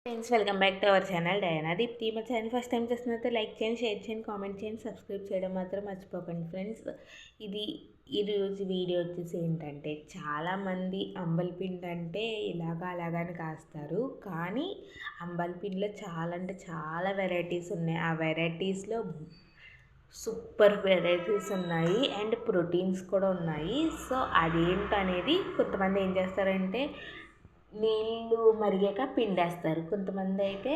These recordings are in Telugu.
Friends welcome back to our channel Diana Deepti. మా ఛానల్ ఫస్ట్ టైం చూస్తున్నట్టు లైక్ చేయండి, షేర్ చేయండి, కామెంట్ చేయండి, సబ్స్క్రైబ్ చేయడం మాత్రం మర్చిపోకండి ఫ్రెండ్స్. ఇది ఈరోజు వీడియో వచ్చేసి ఏంటంటే, చాలామంది అంబలిపిండి అంటే ఇలాగా అలాగని కాస్తారు, కానీ అంబలిపిండిలో చాలా అంటే చాలా వెరైటీస్ ఉన్నాయి. ఆ వెరైటీస్లో సూపర్ వెరైటీస్ ఉన్నాయి అండ్ ప్రోటీన్స్ కూడా ఉన్నాయి. సో అదేంటనేది కొంతమంది ఏం చేస్తారంటే నీళ్ళు మరిగాక పిండేస్తారు, కొంతమంది అయితే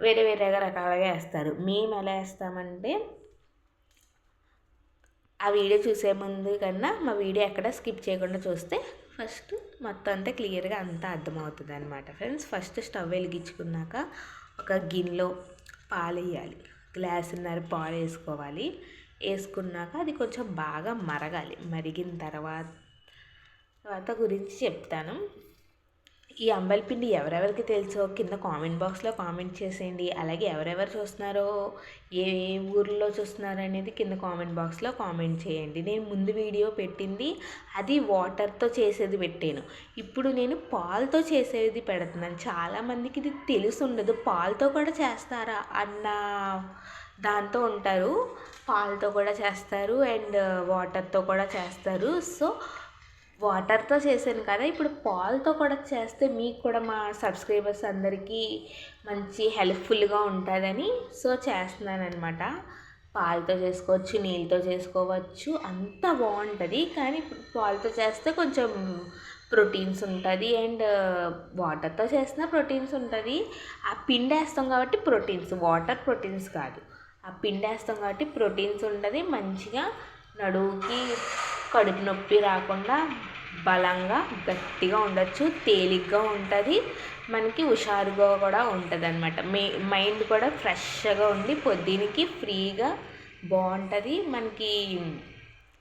వేరే వేరేగా రకాలుగా వేస్తారు. మేము ఎలా వేస్తామంటే, ఆ వీడియో చూసే ముందు కన్నా మా వీడియో ఎక్కడ స్కిప్ చేయకుండా చూస్తే ఫస్ట్ మొత్తం అంతా క్లియర్గా అంతా అర్థమవుతుంది అనమాట ఫ్రెండ్స్. ఫస్ట్ స్టవ్ వెలిగించుకున్నాక ఒక గిన్నెలో పాలు వేయాలి, గ్లాసున్నర పాలు వేసుకోవాలి. వేసుకున్నాక అది కొంచెం బాగా మరగాలి. మరిగిన తర్వాత గురించి చెప్తాను. ఈ అంబలిపిండి ఎవరెవరికి తెలుసో కింద కామెంట్ బాక్స్లో కామెంట్ చేసేయండి. అలాగే ఎవరెవరు చూస్తున్నారో, ఏ ఊర్లో చూస్తున్నారో అనేది కింద కామెంట్ బాక్స్లో కామెంట్ చేయండి. నేను ముందు వీడియో పెట్టింది అది వాటర్తో చేసేది పెట్టాను. ఇప్పుడు నేను పాలతో చేసేది పెడుతున్నాను. చాలామందికి ఇది తెలిసి ఉండదు, పాలతో కూడా చేస్తారా అన్న దాంతో ఉంటారు. పాలతో కూడా చేస్తారు అండ్ వాటర్తో కూడా చేస్తారు. సో వాటర్తో చేశాను కదా, ఇప్పుడు పాలతో కూడా చేస్తే మీకు కూడా మా సబ్స్క్రైబర్స్ అందరికీ మంచి హెల్ప్ఫుల్గా ఉంటుందని సో చేస్తున్నాను అనమాట. పాలతో చేసుకోవచ్చు, నీళ్ళతో చేసుకోవచ్చు, అంత బాగుంటుంది. కానీ పాలతో చేస్తే కొంచెం ప్రోటీన్స్ ఉంటుంది అండ్ వాటర్తో చేసినా ప్రోటీన్స్ ఉంటుంది. ఆ పిండి వేస్తాం కాబట్టి ప్రోటీన్స్, వాటర్ ప్రోటీన్స్ కాదు, ఆ పిండి వేస్తాం కాబట్టి ప్రోటీన్స్ ఉంటుంది. మంచిగా నడువుకి కడుపు నొప్పి రాకుండా బలంగా గట్టిగా ఉండొచ్చు, తేలిగ్గా ఉంటుంది, మనకి హుషారుగా కూడా ఉంటుంది అనమాట. మైండ్ కూడా ఫ్రెష్గా ఉండి పొద్దునకి ఫ్రీగా బాగుంటుంది. మనకి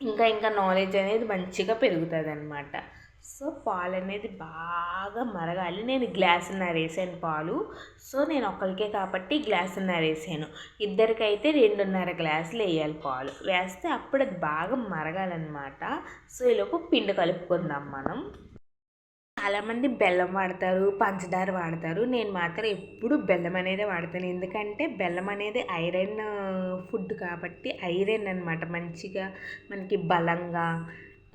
ఇంకా నాలెడ్జ్ అనేది మంచిగా పెరుగుతుంది అనమాట. సో పాలు అనేది బాగా మరగాలి. నేను గ్లాసున్నర వేసాను పాలు. సో నేను ఒకరికే కాబట్టి గ్లాసున్నర వేసాను. ఇద్దరికైతే 2.5 గ్లాసులు వేయాలి పాలు. వేస్తే అప్పుడు అది బాగా మరగాలన్నమాట. సో ఈలోపు పిండి కలుపుకుందాం మనం. చాలామంది బెల్లం వాడతారు, పంచదార వాడతారు. నేను మాత్రం ఎప్పుడు బెల్లం అనేది వాడతాను. ఎందుకంటే బెల్లం అనేది ఐరన్ ఫుడ్ కాబట్టి, ఐరన్ అనమాట, మంచిగా మనకి బలంగా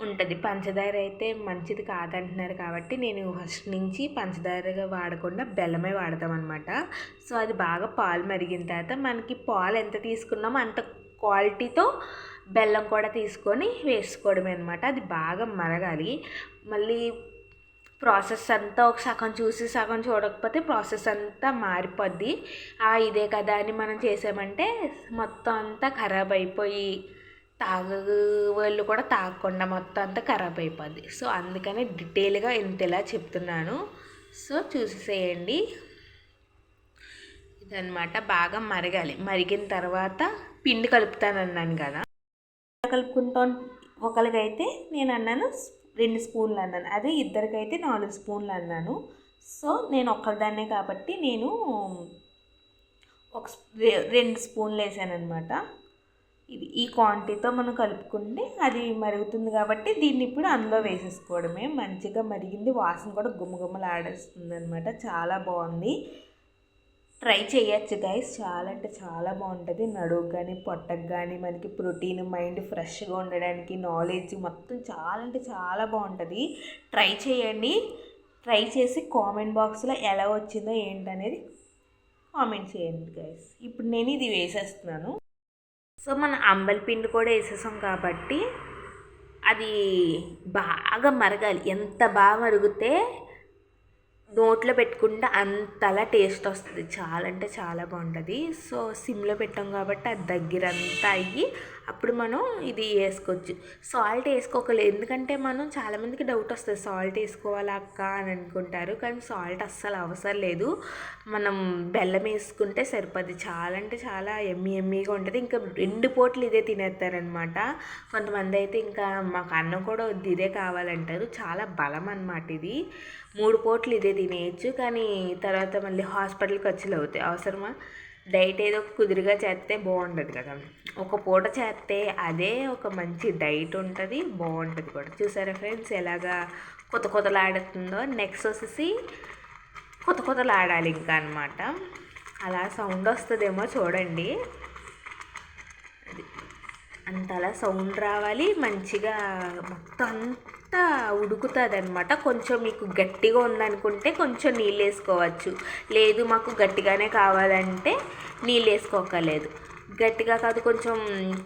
ఉంటుంది. పంచదార అయితే మంచిది కాదంటున్నారు కాబట్టి నేను ఫస్ట్ నుంచి పంచదారగా వాడకుండా బెల్లమే వాడతామన్నమాట. సో అది బాగా పాలు మరిగిన తర్వాత మనకి పాలు ఎంత తీసుకున్నామో అంత క్వాలిటీతో బెల్లం కూడా తీసుకొని వేసుకోవడమే అనమాట. అది బాగా మరగాలి. మళ్ళీ ప్రాసెస్ అంతా ఒక సగం చూసి సగం చూడకపోతే ప్రాసెస్ అంతా మారిపోద్ది. ఇదే కదా అని మనం చేసామంటే మొత్తం అంతా ఖరాబ్ అయిపోయి వాళ్ళు కూడా తాగకుండా మొత్తం అంతా ఖరాబ్ అయిపోద్ది. సో అందుకని డీటెయిల్గా ఇంతలా చెప్తున్నాను. సో చూసేసేయండి. ఇదన్నమాట, బాగా మరగాలి. మరిగిన తర్వాత పిండి కలుపుతాను అన్నాను కదా, కలుపుకుంటాను. ఒకరికైతే నేను అన్నాను 2 స్పూన్లు అన్నాను, అదే ఇద్దరికైతే 4 స్పూన్లు అన్నాను. సో నేను ఒక్కరిదాన్నే కాబట్టి నేను 2 స్పూన్లు వేసాను అనమాట. ఈ క్వాంటిటీతో మనం కలుపుకుంటే అది మరుగుతుంది కాబట్టి దీన్ని ఇప్పుడు అందులో వేసేసుకోవడమే. మంచిగా మరిగింది, వాసన కూడా గుమ్మగుమ్మలాడేస్తుంది అనమాట. చాలా బాగుంది, ట్రై చేయొచ్చు గైస్. చాలా అంటే చాలా బాగుంటుంది. నడువుకు కానీ పొట్టకు కానీ మనకి ప్రోటీన్, మైండ్ ఫ్రెష్గా ఉండడానికి, నాలెడ్జ్ మొత్తం చాలా అంటే చాలా బాగుంటుంది. ట్రై చేయండి. ట్రై చేసి కామెంట్ బాక్స్లో ఎలా వచ్చిందో ఏంటనేది కామెంట్ చేయండి గైస్. ఇప్పుడు నేను ఇది వేసేస్తున్నాను. సో మన అంబలిపిండి కూడా వేసేసాం కాబట్టి అది బాగా మరగాలి. ఎంత బాగా మరిగితే నోట్లో పెట్టుకుంటే అంతలా టేస్ట్ వస్తుంది. చాలా అంటే చాలా బాగుంటుంది. సో సిమ్లో పెట్టాం కాబట్టి అది దగ్గరంతా అయ్యి అప్పుడు మనం ఇది వేసుకోవచ్చు. సాల్ట్ వేసుకోకలేదు, ఎందుకంటే మనం చాలామందికి డౌట్ వస్తుంది, సాల్ట్ వేసుకోవాలా అక్క అని అనుకుంటారు. కానీ సాల్ట్ అస్సలు అవసరం లేదు, మనం బెల్లం వేసుకుంటే సరిపోద్ది. చాలా అంటే చాలా ఎమ్మీగా ఉంటుంది. ఇంకా 2 పూటలు ఇదే తినేస్తారనమాట. కొంతమంది అయితే ఇంకా మాకు అన్నం కూడా వద్దు, ఇదే కావాలంటారు. చాలా బలం అన్నమాట ఇది. 3 పూటలు ఇదే తినేయచ్చు. కానీ తర్వాత మళ్ళీ హాస్పిటల్ ఖర్చులు అవుతాయి. అవసరమా? డైట్ ఏదో కుదురుగా చేస్తే బాగుంటుంది కదా, ఒక పూట చేస్తే అదే ఒక మంచి డైట్ ఉంటుంది, బాగుంటుంది కూడా. చూసారా ఫ్రెండ్స్ ఎలాగా కొత్తలాడుతుందో. నెక్స్ట్ వచ్చేసి కొత్త కొత్తలు ఆడాలి ఇంకా అనమాట. అలా సౌండ్ వస్తుందేమో చూడండి, అది అంతలా సౌండ్ రావాలి, మంచిగా మొత్తం అంతా ఉడుకుతుంది అనమాట. కొంచెం మీకు గట్టిగా ఉందనుకుంటే కొంచెం నీళ్ళు వేసుకోవచ్చు, లేదు మాకు గట్టిగానే కావాలంటే నీళ్ళు వేసుకోకలేదు. గట్టిగా కాదు కొంచెం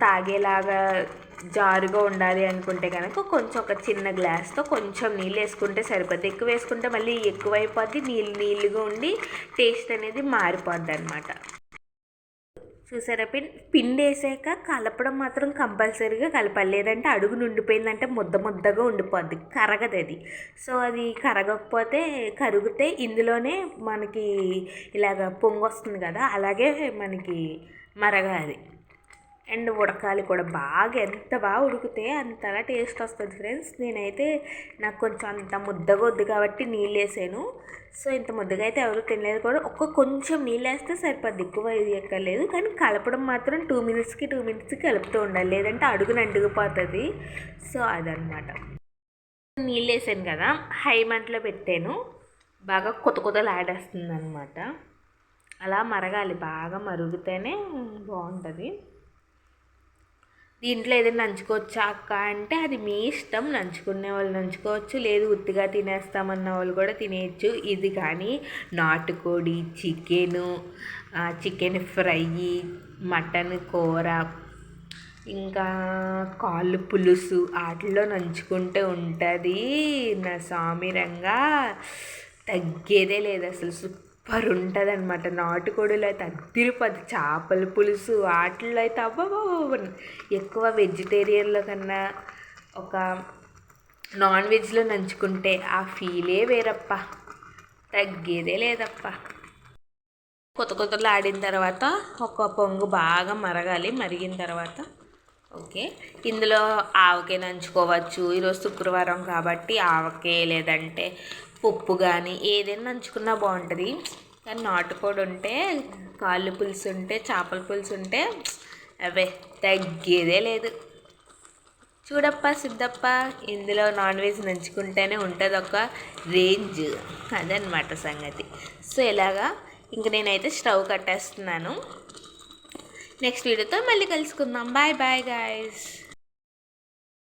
తాగేలాగా జారుగా ఉండాలి అనుకుంటే కనుక కొంచెం ఒక చిన్న గ్లాస్తో కొంచెం నీళ్ళు వేసుకుంటే సరిపోద్ది. ఎక్కువ వేసుకుంటే మళ్ళీ ఎక్కువైపోద్ది, నీళ్ళుగా ఉండి టేస్ట్ అనేది మారిపోద్ది అనమాట. చూసారా, పిండి వేసాక కలపడం మాత్రం కంపల్సరీగా కలపాలి, లేదంటే అడుగు నుండిపోయిందంటే ముద్దగా ఉండిపోద్ది, కరగదు అది. సో అది కరగకపోతే కరిగితే ఇందులోనే మనకి ఇలాగ పొంగు వస్తుంది కదా, అలాగే మనకి మరగాలి అండ్ ఉడకాలి కూడా బాగా. ఎంత బాగా ఉడికితే అంతలా టేస్ట్ వస్తుంది ఫ్రెండ్స్. నేనైతే నాకు కొంచెం అంత ముద్దగా వద్దు కాబట్టి నీళ్ళు వేసాను. సో ఇంత ముద్దగా అయితే ఎవరు తినలేదు కూడా, కొంచెం నీళ్ళు వేస్తే సరిపోద్ది, ఎక్కువ ఎక్కర్లేదు. కానీ కలపడం మాత్రం 2 మినిట్స్కి కలుపుతూ ఉండాలి, లేదంటే అడుగున అంటుకుపోతుంది. సో అదనమాట. నీళ్ళు వేసాను కదా, హై మంటలో పెట్టాను, బాగా కొత్తలు ఆడేస్తుంది అనమాట. అలా మరగాలి, బాగా మరుగుతేనే బాగుంటుంది. దీంట్లో ఏదైనా నంచుకోవచ్చా అక్క అంటే అది మీ ఇష్టం, నంచుకునే వాళ్ళు నంచుకోవచ్చు, లేదు ఉత్తిగా తినేస్తామన్న వాళ్ళు కూడా తినేయచ్చు. ఇది కానీ నాటుకోడి, చికెన్ ఫ్రై, మటన్ కూర, ఇంకా కాళ్ళు పులుసు వాటిల్లో నంచుకుంటే ఉంటుంది నా సామిరంగా తగ్గేదే లేదు అసలు. సూపర్ ఉంటుంది అనమాట. నాటుకోడిలో అయితే అదిరిపోద్ది, చేపల పులుసు వాటిల్లో అయితే అవ్వ. ఎక్కువ వెజిటేరియన్లో కన్నా ఒక నాన్ వెజ్లో నంచుకుంటే ఆ ఫీలే వేరప్ప, తగ్గేదే లేదప్ప. కొత్తలు ఆడిన తర్వాత ఒక పొంగు బాగా మరగాలి, మరిగిన తర్వాత ఓకే ఇందులో ఆవకాయ నంచుకోవచ్చు. ఈరోజు శుక్రవారం కాబట్టి ఆవకాయ, లేదంటే పప్పు కానీ ఏదైనా నంచుకున్నా బాగుంటుంది. కానీ నాటుకోడి ఉంటే, కాళ్ళు పులుసు ఉంటే, చేపల పులుసు ఉంటే అవే తగ్గేదే లేదు. చూడప్ప సిద్ధప్ప, ఇందులో నాన్ వెజ్ నంచుకుంటేనే ఉంటుంది ఒక రేంజ్, అదనమాట సంగతి. సో ఇలాగా ఇంక నేనైతే స్టవ్ కట్టేస్తున్నాను. నెక్స్ట్ వీడియోతో మళ్ళీ కలుసుకుందాం. Bye bye guys.